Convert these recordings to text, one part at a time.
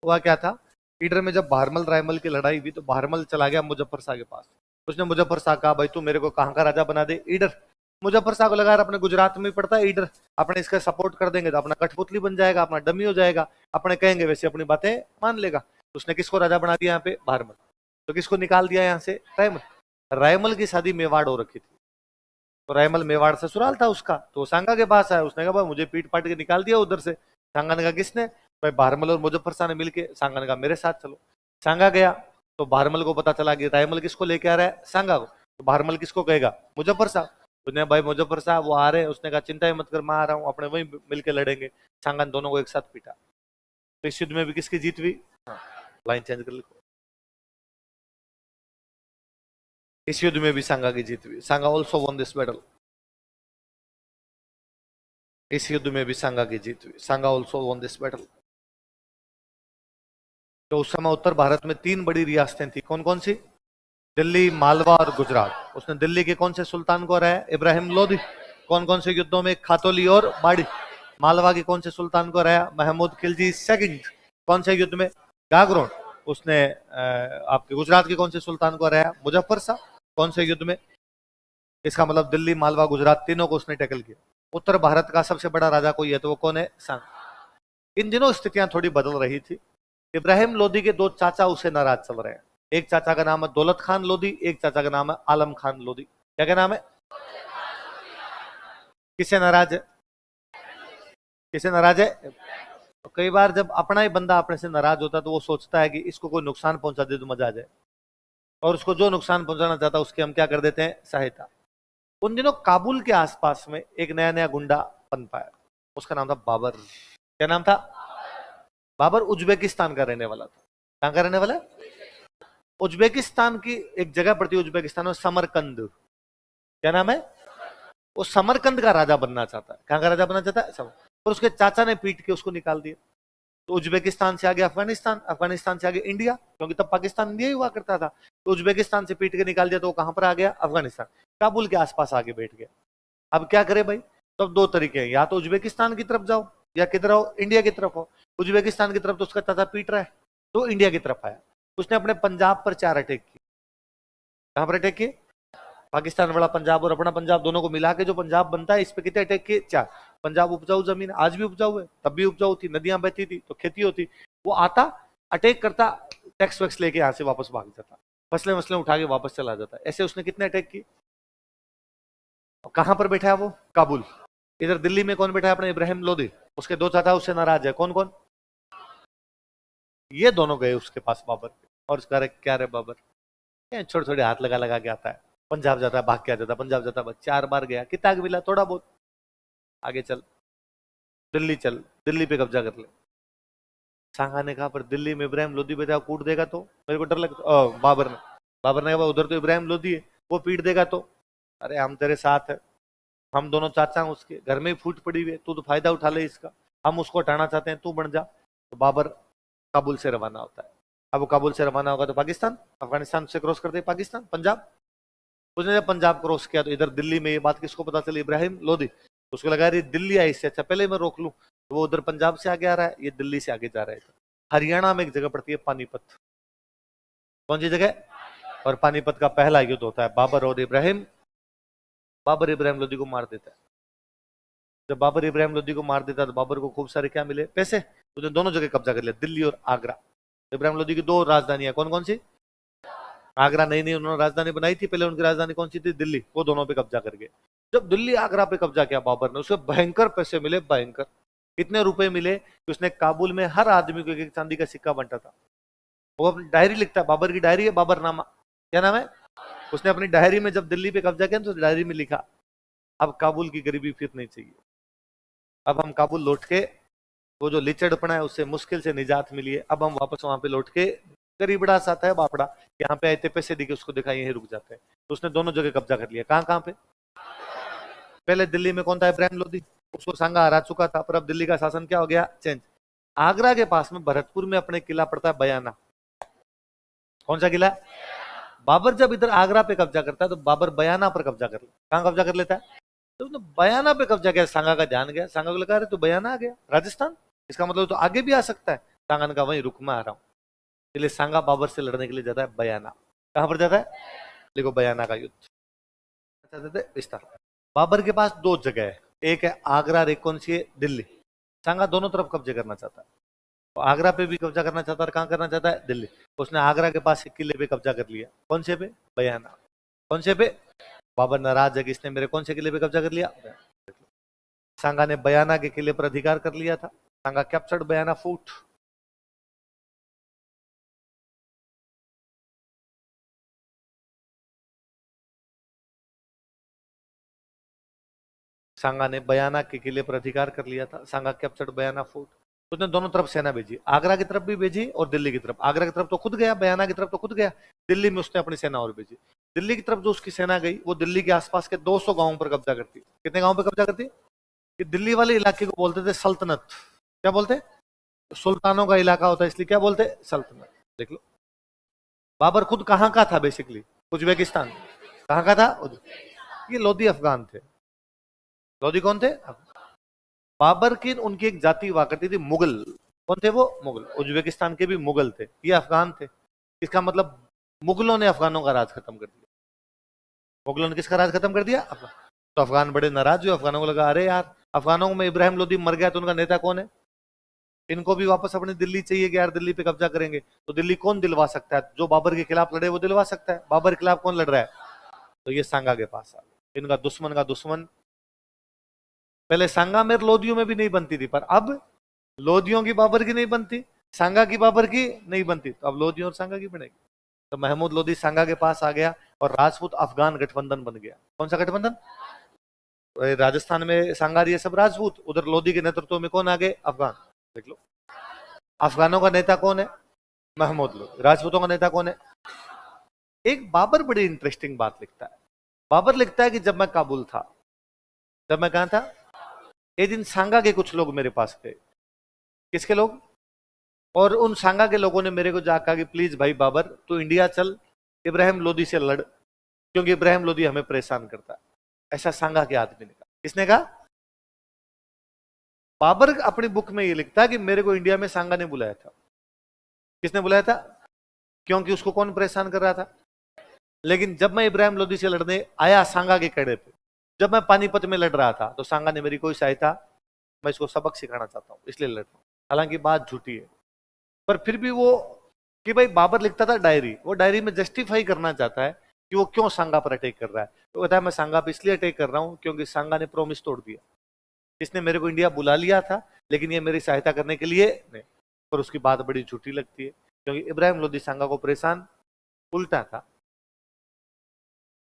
हुआ क्या था, ईडर में जब भारमल रायमल की लड़ाई हुई तो भारमल चला गया मुजफ्फर शाह के पास। उसने मुजफ्फर शाह कहा, भाई तू मेरे को कहाँ का राजा बना दे, ईडर। मुजफ्फर शाह को लगा अपने गुजरात में ही पड़ता है ईडर, अपने इसका सपोर्ट कर देंगे तो अपना कठपुतली बन जाएगा, अपना डमी हो जाएगा, अपने कहेंगे वैसे अपनी बातें मान लेगा। तो उसने किसको राजा बना दिया यहाँ पे, भारमल। तो किसको निकाल दिया यहाँ से, रायमल। रायमल की शादी मेवाड़ हो रखी थी, तो रायमल मेवाड़ ससुराल था उसका, तो सांगा के पास आया। उसने कहा भाई मुझे पीट पाट के निकाल दिया उधर से। सांगा ने कहा किसने, भाई भारमल और मुजफ्फर शाह ने मिलके। सांगा ने कहा मेरे साथ चलो। सांगा गया तो भारमल को पता चला कि रायमल किसको लेके आ रहा है, सांगा को। तो भारमल किसको कहेगा, मुजफ्फर शाह। उसने भाई मुजफ्फर शाह वो आ रहे हैं, उसने कहा चिंता ही मत कर, मैं आ रहा हूँ, अपने वहीं मिलके लड़ेंगे। सांगा ने दोनों को एक साथ पीटा। तो इस युद्ध में भी किसकी जीत हुई, लाइन चेंज कर लिखो। इस युद्ध में भी सांगा की जीत हुई। सांगा ऑल्सो वन दिस बैटल। इस युद्ध में भी सांगा की जीत हुई। सांगा ऑल्सो वन दिस बैटल। तो उस समय उत्तर भारत में 3 बड़ी रियासतें थी, कौन कौन सी, दिल्ली, मालवा और गुजरात। उसने दिल्ली के कौन से सुल्तान को हराया, इब्राहिम लोदी। कौन कौन से युद्धों में, खातोली और बाड़ी। मालवा के कौन से सुल्तान को हराया, महमूद खिलजी सेकंड। कौन से युद्ध में, गागरोन। उसने आपके गुजरात के कौन से सुल्तान को हराया, मुजफ्फर शाह। कौन से युद्ध में, इसका मतलब दिल्ली, मालवा, गुजरात तीनों को उसने टैकल किया। उत्तर भारत का सबसे बड़ा राजा कोई है तो वो कौन है, सांग। इन दिनों स्थितियां थोड़ी बदल रही थी। इब्राहिम लोदी के 2 चाचा उसे नाराज चल रहे हैं। एक चाचा का नाम है दौलत खान लोदी, एक चाचा का नाम है आलम खान लोदी। क्या नाम है, किसे नाराज है, किसे नाराज है। तो कई बार जब अपना ही बंदा अपने से नाराज होता है तो वो सोचता है कि इसको कोई नुकसान पहुंचा दे तो मजा आ जाए, और उसको जो नुकसान पहुंचाना चाहता है उसकी हम क्या कर देते हैं, सहायता। उन दिनों काबुल के आसपास में एक नया नया गुंडा पनपा है, उसका नाम था बाबर। क्या नाम था, बाबर उज्बेकिस्तान का रहने वाला था। कहां का रहने वाला है, उज्बेकिस्तान की एक जगह पड़ती है उज्बेकिस्तान में, समरकंद। क्या नाम है, वो समरकंद का राजा बनना चाहता है। कहां का राजा बनना चाहता है, और उसके चाचा ने पीट के उसको निकाल दिया। तो उज्बेकिस्तान से आगे अफगानिस्तान, अफगानिस्तान से आगे इंडिया, क्योंकि तब पाकिस्तान इंडिया ही हुआ करता था। तो उज्बेकिस्तान से पीट के निकाल दिया तो वो कहां पर आ गया, अफगानिस्तान। काबुल के आसपास आगे बैठ गया। अब क्या करे भाई, तो अब 2 तरीके हैं, या तो उज्बेकिस्तान की तरफ जाओ या किधर आओ, इंडिया की तरफ हो। उज्बेकिस्तान की तरफ तो उसका चाचा पीट रहा है, तो इंडिया की तरफ आया। उसने अपने पंजाब पर 4 अटैक किए। कहां पर अटैक किए, पाकिस्तान वाला पंजाब और अपना पंजाब दोनों को मिला के जो पंजाब बनता है, इस पे कितने अटैक किए, 4। पंजाब उपजाऊ जमीन, आज भी उपजाऊ है, तब भी उपजाऊ थी, नदियां बहती थी तो खेती होती। वो आता, अटैक करता, टैक्स वैक्स लेके यहाँ से वापस भाग जाता, फसलें वसलें उठा के वापस चला जाता। ऐसे उसने कितने अटैक किए। कहां पर बैठा है वो, काबुल। इधर दिल्ली में कौन बैठा है, अपने इब्राहिम लोदी। उसके 2 चाचा उससे नाराज है, कौन कौन, ये दोनों गए उसके पास बाबर के, और उसका क्या रे बाबर, छोटे छोटे हाथ लगा लगा के आता है, पंजाब जाता है, भाग के आ जाता है, पंजाब जाता है, 4 बार गया, कितना आगे मिला, थोड़ा बहुत आगे चल, दिल्ली चल, दिल्ली पे कब्जा कर ले। सांगा ने कहा पर दिल्ली में इब्राहिम लोदी बेटा कूट देगा तो मेरे को डर लगता। बाबर ने कहा उधर तो इब्राहिम लोदी है, वो पीट देगा तो, अरे हम तेरे साथ है, हम दोनों चाचा हैं उसके, घर में ही फूट पड़ी हुई है, तू तो फायदा उठा ले इसका, हम उसको हटाना चाहते हैं, तू बन जा। तो बाबर काबुल से रवाना होता है। अब वो काबुल से रवाना होगा तो पाकिस्तान, अफगानिस्तान से क्रॉस करते पाकिस्तान, पंजाब। उसने जब पंजाब क्रॉस किया तो इधर दिल्ली में ये बात किसको पता चली, इब्राहिम लोदी। उसको लगा रही दिल्ली आई, इससे अच्छा पहले मैं रोक लूं। तो वो उधर पंजाब से आगे आ रहा है, ये दिल्ली से आगे जा रहा है। हरियाणा में एक जगह पड़ती है पानीपत, कौन सी जगह, और पानीपत का पहला युद्ध होता है बाबर और इब्राहिम। बाबर इब्राहिम लोदी को मार देता है। जब बाबर इब्राहिम लोदी को मार देता है तो बाबर को खूब सारे क्या मिले, पैसे। उसने दोनों जगह कब्जा कर लिया, दिल्ली और आगरा। इब्राहिम लोदी की 2 राजधानियां, कौन कौन सी, आगरा नई नई उन्होंने राजधानी बनाई थी, पहले उनकी राजधानी कौन सी थी, दिल्ली। वो दोनों पे कब्जा करके, जब दिल्ली आगरा पे कब्जा किया बाबर ने, उसे भयंकर पैसे मिले, भयंकर। कितने रुपए मिले कि उसने काबुल में हर आदमी को एक चांदी का सिक्का बंटा था। वो अपनी डायरी लिखता है, बाबर की डायरी है, बाबरनामा। क्या नाम है, उसने अपनी डायरी में जब दिल्ली पे कब्जा किया तो डायरी में लिखा, अब काबुल की गरीबी फिर नहीं चाहिए, अब हम काबुल लौट के, वो जो लिचड़पना है उससे मुश्किल से निजात मिली है, अब हम वापस वहां पे लौट के, गरीबड़ा सा था बापड़ा, यहाँ पे आए थे पैसे दिखे उसको दिखा, यहीं रुक जाते हैं। तो उसने दोनों जगह कब्जा कर लिया। कहां कहां पे, पहले दिल्ली में कौन था, इब्राहिम लोदी, उसको सांगा हरा चुका था, पर अब दिल्ली का शासन क्या हो गया, चेंज। आगरा के पास में भरतपुर में अपने किला पड़ता है बयाना। कौन सा किला, बाबर जब इधर आगरा पे कब्जा करता है तो बाबर बयाना पर कब्जा कर लेता, कहां कब्जा कर लेता है, तो उसने बयाना पे कब्जा किया। सांगा का ध्यान गया, सांगा को लगा रहे तो बयाना आ गया राजस्थान, इसका मतलब तो आगे भी आ सकता है। सांगा ने कहा वहीं रुक, मैं आ रहा हूं। इसलिए सांगा बाबर से लड़ने के लिए जाता है बयाना। कहां पर जाता है? देखो बयाना का युद्ध विस्तार। बाबर के पास दो जगह है, एक है आगरा और एक कौन सी है? दिल्ली। सांगा दोनों तरफ कब्जे करना चाहता है, तो आगरा पे भी कब्जा करना चाहता है और कहां करना चाहता है? दिल्ली। उसने आगरा के पास एक किले पे कब्जा कर लिया। कौन से पे? बयाना। कौन से पे? बाबर नाराज है कि इसने मेरे कौन से किले पे कब्जा कर लिया? सांगा ने बयाना के किले पर अधिकार कर लिया था। सांगा कैप्चर्ड बयाना फोर्ट। सांगा ने बयाना के किले पर अधिकार कर लिया था। सांगा कैप्चर्ड बयाना फोर्ट। उसने दोनों तरफ सेना भेजी, आगरा की तरफ भी भेजी और दिल्ली की तरफ। आगरा की तरफ तो खुद गया, बयाना की तरफ तो खुद गया, दिल्ली में उसने अपनी सेना और भेजी। दिल्ली की तरफ जो उसकी सेना गई वो दिल्ली के आसपास के 200 गांवों पर कब्जा करती। कितने गांवों पर कब्जा करती? कि दिल्ली वाले इलाके को बोलते थे सल्तनत। क्या बोलते? सुल्तानों का इलाका होता है इसलिए क्या बोलते? सल्तनत। देख लो बाबर खुद कहां का था बेसिकली? उज्बेकिस्तान। कहां का था? ये लोधी अफगान थे। लोधी कौन थे? बाबर की उनकी एक जाति हुआ करती थी मुगल। कौन थे वो? मुगल। उज्बेकिस्तान के भी मुगल थे, ये अफगान थे। इसका मतलब मुगलों ने अफगानों का राज खत्म कर दिया। मुगलों ने किसका राज खत्म कर दिया? तो अफगान बड़े नाराज हुए। अफगानों को लगा अरे यार अफगानों में इब्राहिम लोदी मर गया तो उनका नेता कौन है? इनको भी वापस अपनी दिल्ली चाहिए कि यार दिल्ली पे कब्जा करेंगे। तो दिल्ली कौन दिलवा सकता है? जो बाबर के खिलाफ लड़े वो दिलवा सकता है। बाबर के खिलाफ कौन लड़ रहा है? तो ये सांगा के पास आ गया। इनका दुश्मन का दुश्मन। पहले सांगा में लोदियों में भी नहीं बनती थी, पर अब लोदियों की बाबर की नहीं बनती, सांगा की बाबर की नहीं बनती, तो अब लोदियों और सांगा की बनेगी। तो महमूद लोदी सांगा के पास आ गया और राजपूत अफगान गठबंधन बन गया। कौन सा गठबंधन? राजस्थान में सांगार ये सब राजपूत, उधर लोदी के नेतृत्व में कौन आ गए? अफगान। देख लो अफगानों का नेता कौन है? महमूद लोदी। राजपूतों का नेता कौन है? एक बाबर बड़ी इंटरेस्टिंग बात लिखता है। बाबर लिखता है कि जब मैं काबुल था, जब मैं कहां था, एक दिन सांगा के कुछ लोग मेरे पास गए। किसके लोग? और उन सांगा के लोगों ने मेरे को जाकर कहा कि प्लीज भाई बाबर तू इंडिया चल, इब्राहिम लोदी से लड़, क्योंकि इब्राहिम लोदी हमें परेशान करता है। ऐसा सांगा के आदमी ने कहा। किसने कहा? बाबर अपनी बुक में ये लिखता है कि मेरे को इंडिया में सांगा ने बुलाया था। किसने बुलाया था? क्योंकि उसको कौन परेशान कर रहा था। लेकिन जब मैं इब्राहिम लोदी से लड़ने आया सांगा के कड़े पे, जब मैं पानीपत में लड़ रहा था, तो सांगा ने मेरी कोई सहायता, मैं इसको सबक सिखाना चाहता हूं इसलिए लड़ रहा हूं। हालांकि बात झूठी है, पर फिर भी वो कि भाई बाबर लिखता था डायरी, वो डायरी में जस्टिफाई करना चाहता है कि वो क्यों सांगा पर अटैक कर रहा है। तो कहता है मैं सांगा पर इसलिए अटैक कर रहा हूं क्योंकि सांगा ने प्रॉमिस तोड़ दिया। इसने मेरे को इंडिया बुला लिया था लेकिन ये मेरी सहायता करने के लिए नहीं। पर उसकी बात बड़ी झूठी लगती है क्योंकि इब्राहिम लोदी सांगा को परेशान उल्टा था।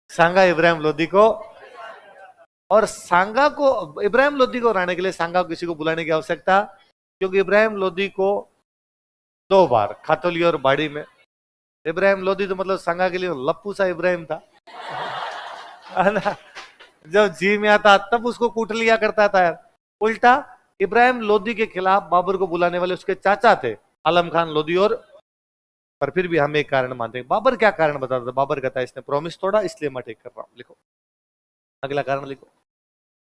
सांगा इब्राहिम लोदी को, और सांगा को इब्राहिम लोदी को हराने के लिए सांगा को किसी को बुलाने की आवश्यकता, क्योंकि इब्राहिम लोदी को 2 बार खातोली और बाड़ी में, इब्राहिम लोदी तो मतलब सांगा के लिए लप्पू सा इब्राहिम था जब जी में आता तब उसको कूट लिया करता था यार। उल्टा इब्राहिम लोदी के खिलाफ बाबर को बुलाने वाले उसके चाचा थे आलम खान लोदी। और पर फिर भी हम एक कारण मानते हैं। बाबर क्या कारण बताता था? बाबर कहता है इसने प्रॉमिस तोड़ा इसलिए मैं अटैक कर रहा हूं। लिखो अगला कारण लिखो।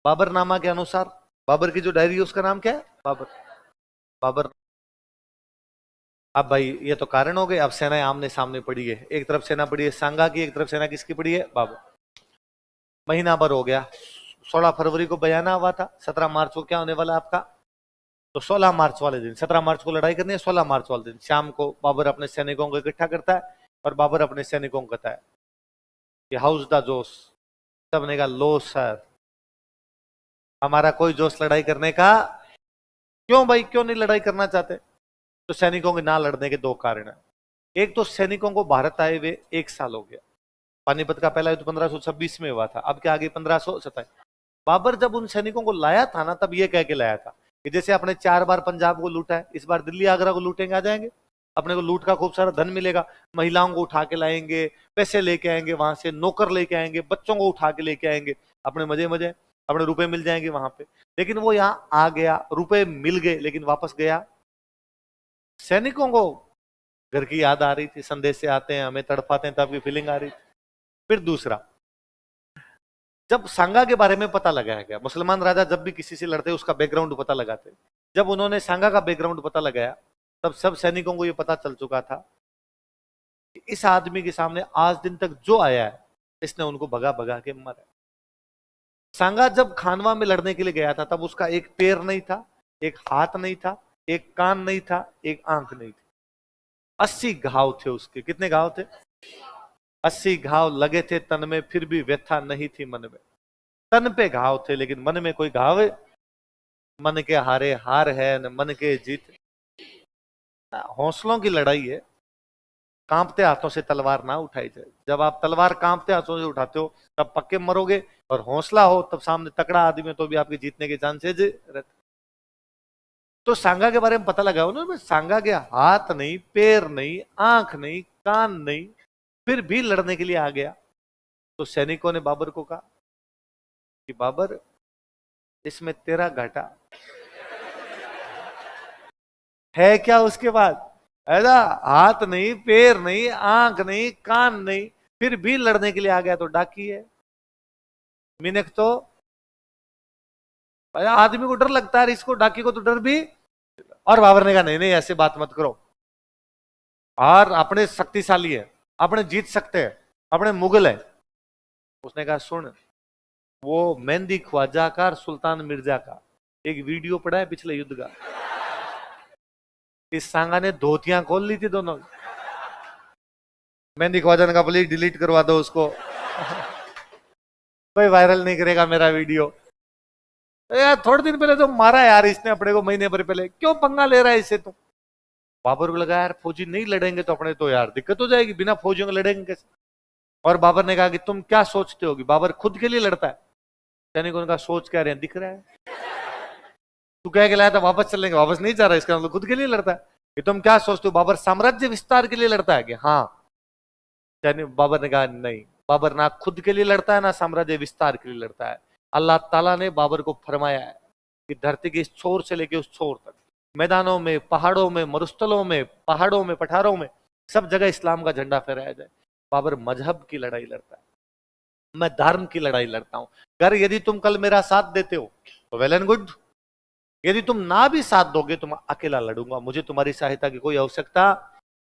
बाबर नामा के अनुसार बाबर की जो डायरी है उसका नाम क्या है? बाबर। बाबर। अब भाई ये तो कारण हो गए। अब सेनाएं आमने सामने पड़ी है, एक तरफ सेना पड़ी है सांगा की, एक तरफ सेना किसकी पड़ी है? बाबर। महीना भर हो गया। 16 फरवरी को बयाना हुआ था, 17 मार्च को क्या होने वाला आपका? तो 16 मार्च वाले दिन, 17 मार्च को लड़ाई करनी है, 16 मार्च वाले दिन शाम को बाबर अपने सैनिकों को इकट्ठा करता है और बाबर अपने सैनिकों को कहता है कि हाउस द जोश। सबने कहा लो सर, हमारा कोई जोश लड़ाई करने का। क्यों भाई, क्यों नहीं लड़ाई करना चाहते? तो सैनिकों के ना लड़ने के 2 कारण है। एक तो सैनिकों को भारत आए हुए 1 साल हो गया। पानीपत का पहला युद्ध 1526 में हुआ था, अब क्या आगे 1527। बाबर जब उन सैनिकों को लाया था ना, तब ये कह के लाया था कि जैसे आपने 4 बार पंजाब को लूटा है, इस बार दिल्ली आगरा को लूटेंगे, आ जाएंगे, अपने को लूट का खूब सारा धन मिलेगा, महिलाओं को उठा के लाएंगे, पैसे लेके आएंगे, वहां से नौकर लेके आएंगे, बच्चों को उठा के लेके आएंगे, अपने मजे मजे अपने रुपए मिल जाएंगे वहां पे। लेकिन वो यहाँ आ गया, रुपए मिल गए, लेकिन वापस गया। सैनिकों को घर की याद आ रही थी, संदेश से आते हैं हमें तड़पाते हैं, तब की फीलिंग आ रही थी। फिर दूसरा, जब सांगा के बारे में पता लगाया गया, मुसलमान राजा जब भी किसी से लड़ते उसका बैकग्राउंड पता लगाते, जब उन्होंने सांगा का बैकग्राउंड पता लगाया तब सब सैनिकों को यह पता चल चुका था कि इस आदमी के सामने आज दिन तक जो आया है, इसने उनको भगा भगा के मारा। सांगा जब खानवा में लड़ने के लिए गया था, तब उसका एक पैर नहीं था, एक हाथ नहीं था, एक कान नहीं था, एक आंख नहीं थी। 80 घाव थे उसके। कितने घाव थे? 80 घाव लगे थे तन में, फिर भी व्यथा नहीं थी मन में। तन पे घाव थे लेकिन मन में कोई घाव है? मन के हारे हार है न मन के जीत। हौसलों की लड़ाई है, कांपते हाथों से तलवार ना उठाई जाए। जब आप तलवार कांपते हाथों से उठाते हो तब पक्के मरोगे, और हौसला हो तब सामने तकड़ा आदमी तो भी आपके जीतने के चांसेज रहते। तो सांगा के बारे में पता लगा उन्होंने, सांगा के हाथ नहीं, पैर नहीं, आंख नहीं, कान नहीं, फिर भी लड़ने के लिए आ गया। तो सैनिकों ने बाबर को कहा कि बाबर, इसमें तेरा घाटा है क्या? उसके बाद ऐसा हाथ नहीं, पैर नहीं, आंख नहीं, कान नहीं, फिर भी लड़ने के लिए आ गया तो डाकी है। मिनक तो आदमी को डर लगता है, इसको डाकी को तो डर भी। और बाबर ने कहा नहीं नहीं, ऐसे बात मत करो, और अपने शक्तिशाली है, अपने जीत सकते हैं, अपने मुगल है। उसने कहा सुन, वो मेहंदी ख्वाजा का और सुल्तान मिर्जा का एक वीडियो पड़ा है पिछले युद्ध का। इस सांगा ने धोतियां खोल ली थी दोनों। मेहंदी ख्वाजा ने कहा प्लीज डिलीट करवा दो उसको, कोई वायरल नहीं करेगा मेरा वीडियो। यार थोड़े दिन पहले तो मारा यार इसने अपने को, महीने भर पहले, क्यों पंगा ले रहा है इससे? तुम बाबर को लगा यार फौजी नहीं लड़ेंगे तो अपने तो यार दिक्कत हो जाएगी, बिना फौजियों के लड़ेंगे कैसे? और बाबर ने कहा कि तुम क्या सोचते हो कि बाबर खुद के लिए लड़ता है? सैनिकों ने कहा सोच क्या रहे हैं, दिख रहा है। तू कह के लाया था वापस चलेंगे, वापस नहीं जा रहा, इसका मतलब खुद के लिए लड़ता है। कि तुम क्या सोचते हो, बाबर साम्राज्य विस्तार के लिए लड़ता है? कि हाँ। बाबर ने कहा नहीं, बाबर ना खुद के लिए लड़ता है ना साम्राज्य विस्तार के लिए लड़ता है। अल्लाह ताला ने बाबर को फरमाया है कि धरती के इस छोर से लेके उस छोर तक, मैदानों में, पहाड़ों में, मरुस्थलों में, पहाड़ों में, पठारों में, सब जगह इस्लाम का झंडा फहराया जाए। बाबर मजहब की लड़ाई लड़ता है, मैं धर्म की लड़ाई लड़ता हूं। अगर यदि तुम कल मेरा साथ देते हो तो वेल एंड गुड, यदि तुम ना भी साथ दोगे तो मैं अकेला लड़ूंगा, मुझे तुम्हारी सहायता की कोई आवश्यकता।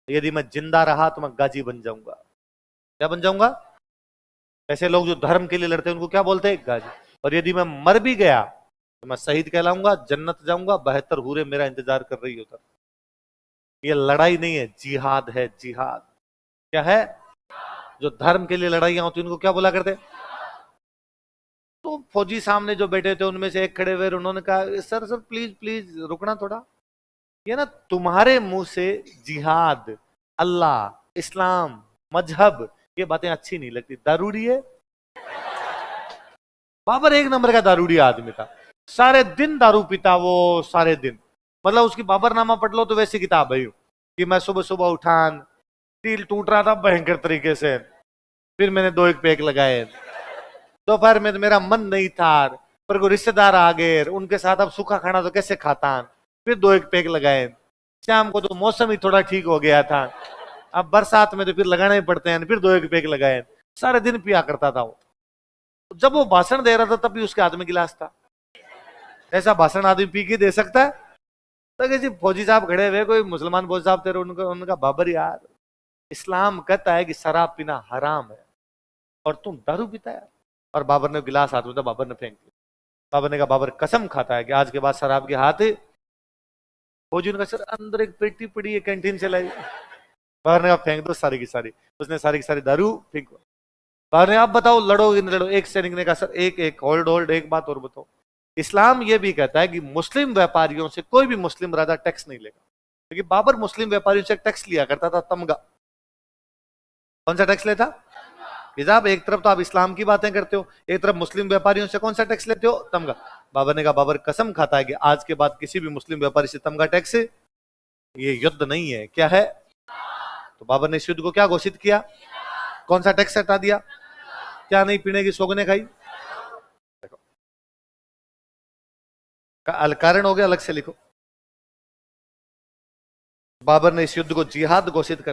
यदि मैं जिंदा रहा तो मैं गाजी बन जाऊंगा। क्या बन जाऊंगा? ऐसे लोग जो धर्म के लिए लड़ते हैं उनको क्या बोलते हैं? गाजी। और यदि मैं मर भी गया तो मैं शहीद कहलाऊंगा, जन्नत जाऊंगा, 72 हूरें मेरा इंतजार कर रही होता। ये लड़ाई नहीं है, जिहाद है, जिहाद। क्या है? जो धर्म के लिए लड़ाइयां होती उनको क्या बोला करते? तो फौजी सामने जो बैठे थे उनमें से एक खड़े हुए, उन्होंने कहा सर सर प्लीज प्लीज रुकना थोड़ा, ये ना तुम्हारे मुंह से जिहाद, अल्लाह, इस्लाम, मजहब, ये बातें अच्छी नहीं लगती, दारूड़ी है। बाबर एक नंबर का दारूड़ी आदमी था, सारे दिन दारू पीता वो, सारे दिन। मतलब उसकी बाबरनामा पढ़ लो तो वैसी किताब है कि मैं सुबह सुबह उठान, तिल टूट रहा था भयंकर तरीके से, फिर मैंने 2 एक पैक लगाए, दोपहर में तो मेरा मन नहीं था, पर कोई रिश्तेदार आ गए, उनके साथ अब सूखा खाना तो कैसे खाता, फिर 2 एक पैक लगाए, शाम को तो मौसम ही थोड़ा ठीक हो गया था, अब बरसात में तो फिर लगाने ही पड़ते हैं, फिर 2 एक पैक लगाए, सारे दिन पिया करता था वो। जब वो भाषण दे रहा था तब भी उसके हाथ में गिलास था। ऐसा भाषण आदमी पी के दे सकता है? तो किसी फौजी साहब खड़े हुए, कोई मुसलमान फौजी साहब थे, उनका बाबर यार, इस्लाम कहता है कि शराब पीना हराम है और तुम दारू पीता है। और बाबर ने गिलास हाथ में था, बाबर ने फेंक दिया। बाबर ने कहा बाबर कसम खाता है कि आज के बाद शराब के हाथ। फौजी ने कहा सर अंदर एक पेटी पड़ी है कैंटीन से लाई। बाबर ने कहा फेंक दो सारी की सारी। उसने सारी की सारी दारू फेंक। बाबर ने आप बताओ लड़ोगे नहीं लड़ो? एक सैनिक ने कहा सर एक एक होल्ड होल्ड, एक बात और बताओ, इस्लाम यह भी कहता है कि मुस्लिम व्यापारियों से कोई भी मुस्लिम राजा टैक्स नहीं लेगा, क्योंकि बाबर मुस्लिम व्यापारियों से टैक्स लिया करता था, तमगा। कौन सा टैक्स लेता? साहब एक तरफ तो आप इस्लाम की बातें करते हो, एक तरफ मुस्लिम व्यापारियों से कौन सा टैक्स लेते हो? तमगा। बाबर ने कहा बाबर कसम खाता है कि आज के बाद किसी भी मुस्लिम व्यापारी से तमगा टैक्स, ये युद्ध नहीं है। क्या है? तो बाबर ने इस युद्ध को क्या घोषित किया? कौन सा टैक्स हटा दिया? क्या नहीं पीने की सोगने खाई? देखो कारण हो गया, अलग से लिखो। बाबर ने इस युद्ध को जिहाद घोषित कर